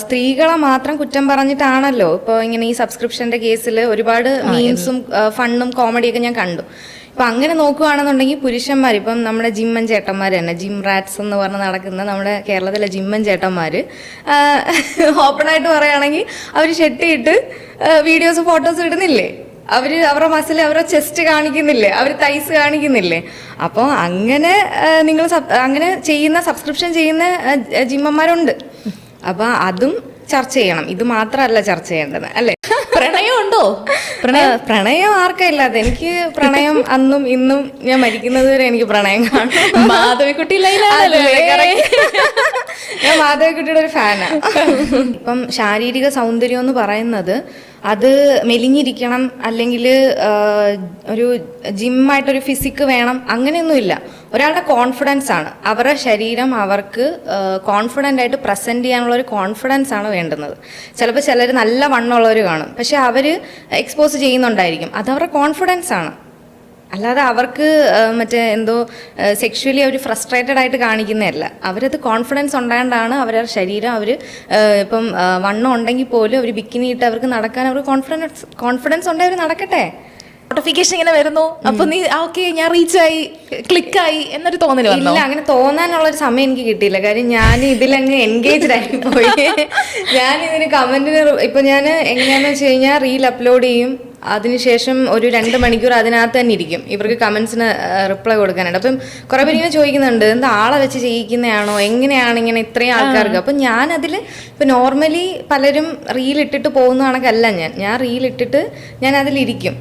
സ്ത്രീകളെ മാത്രം കുറ്റം പറഞ്ഞിട്ടാണല്ലോ ഇപ്പോൾ ഇങ്ങനെ ഈ സബ്സ്ക്രിപ്ഷന്റെ കേസിൽ ഒരുപാട് മീംസും ഫണ്ണും കോമഡിയൊക്കെ ഞാൻ കണ്ടു. ഇപ്പം അങ്ങനെ നോക്കുകയാണെന്നുണ്ടെങ്കിൽ പുരുഷന്മാർ, ഇപ്പം നമ്മുടെ ജിമ്മൻ ചേട്ടന്മാർ തന്നെ, ജിം റാറ്റ്സ് എന്ന് പറഞ്ഞ് നടക്കുന്ന നമ്മുടെ കേരളത്തിലെ ജിമ്മൻ ചേട്ടന്മാർ ഓപ്പണായിട്ട് പറയുകയാണെങ്കിൽ അവർ ഷെട്ടിയിട്ട് വീഡിയോസ് ഫോട്ടോസ് ഇടുന്നില്ലേ, അവരുടെ മസിൽ അവരുടെ ചെസ്റ്റ് കാണിക്കുന്നില്ലേ, അവർ തൈസ് കാണിക്കുന്നില്ലേ. അപ്പോൾ അങ്ങനെ നിങ്ങൾ അങ്ങനെ ചെയ്യുന്ന സബ്സ്ക്രിപ്ഷൻ ചെയ്യുന്ന ജിമ്മന്മാരുണ്ട്. അപ്പം അതും ചർച്ച ചെയ്യണം. ഇത് മാത്രമല്ല ചർച്ച ചെയ്യേണ്ടത്, അല്ലേ? പ്രണയം ഉണ്ടോ? പ്രണയം ആർക്കാ ഇല്ലാതെ? എനിക്ക് പ്രണയം അന്നും ഇന്നും ഞാൻ മരിക്കുന്നത് വരെ എനിക്ക് പ്രണയം കാണും. മാധവിക്കുട്ടി ഞാൻ മാധവിക്കുട്ടിയുടെ ഒരു ഫാനാണ്. ഇപ്പം ശാരീരിക സൗന്ദര്യം എന്ന് പറയുന്നത് അത് മെലിഞ്ഞിരിക്കണം, അല്ലെങ്കിൽ ഒരു ജിമ്മായിട്ടൊരു ഫിസിക്ക് വേണം, അങ്ങനെയൊന്നുമില്ല. ഒരാളുടെ കോൺഫിഡൻസ് ആണ്, അവരുടെ ശരീരം അവർക്ക് കോൺഫിഡൻ്റ് ആയിട്ട് പ്രസൻറ്റ് ചെയ്യാനുള്ള ഒരു കോൺഫിഡൻസ് ആണ് വേണ്ടുന്നത്. ചിലപ്പോൾ ചിലർ നല്ല വണ്ണമുള്ളവർ കാണും, പക്ഷെ അവർ എക്സ്പോസ് ചെയ്യുന്നുണ്ടായിരിക്കും, അത് അവരുടെ കോൺഫിഡൻസ് ആണ്. അല്ലാതെ അവർക്ക് മറ്റേ എന്തോ സെക്ഷുവലി അവർ ഫ്രസ്ട്രേറ്റഡ് ആയിട്ട് കാണിക്കുന്നതല്ല. അവരത് കോൺഫിഡൻസ് ഉണ്ടായതുകൊണ്ടാണ് അവരുടെ ശരീരം, അവർ ഇപ്പം വണ്ണം ഉണ്ടെങ്കിൽ പോലും അവർ ബിക്കിനി ഇട്ട് അവർക്ക് നടക്കാൻ അവർക്ക് കോൺഫിഡൻസ് ഉണ്ടെങ്കിൽ അവർ നടക്കട്ടെ. നോട്ടിഫിക്കേഷൻ ഇങ്ങനെ വരുന്നു, അപ്പൊ നീ ഓക്കെ ഞാൻ റീച്ചായി ക്ലിക്കായി എന്നൊരു തോന്നല് വന്നോ? ഇല്ല, അങ്ങനെ തോന്നാനുള്ളൊരു സമയം എനിക്ക് കിട്ടിയില്ല. കാര്യം ഞാൻ ഇതിലങ്ങ് എൻഗേജ്ഡ് ആയി പോയി. ഞാൻ ഇതിന് കമന്റിന് ഇപ്പൊ ഞാൻ എങ്ങനെയാന്ന് വെച്ച് കഴിഞ്ഞാൽ റീൽ അപ്ലോഡ് ചെയ്യും, അതിനുശേഷം ഒരു 2 മണിക്കൂർ അതിനകത്ത് തന്നെ ഇരിക്കും ഇവർക്ക് കമന്റ്സിന് റിപ്ലൈ കൊടുക്കാനായിട്ട്. അപ്പം കുറെ പേര് ഇങ്ങനെ ചോദിക്കുന്നുണ്ട്, എന്താ ആളെ വെച്ച് ചെയ്യിക്കുന്നതാണോ, എങ്ങനെയാണ് ഇങ്ങനെ ഇത്രയും ആൾക്കാർക്ക്? അപ്പം ഞാനതിൽ ഇപ്പം നോർമലി പലരും റീൽ ഇട്ടിട്ട് പോകുന്ന കണക്കല്ല, ഞാൻ റീൽ ഇട്ടിട്ട് ഞാൻ അതിലിരിക്കും.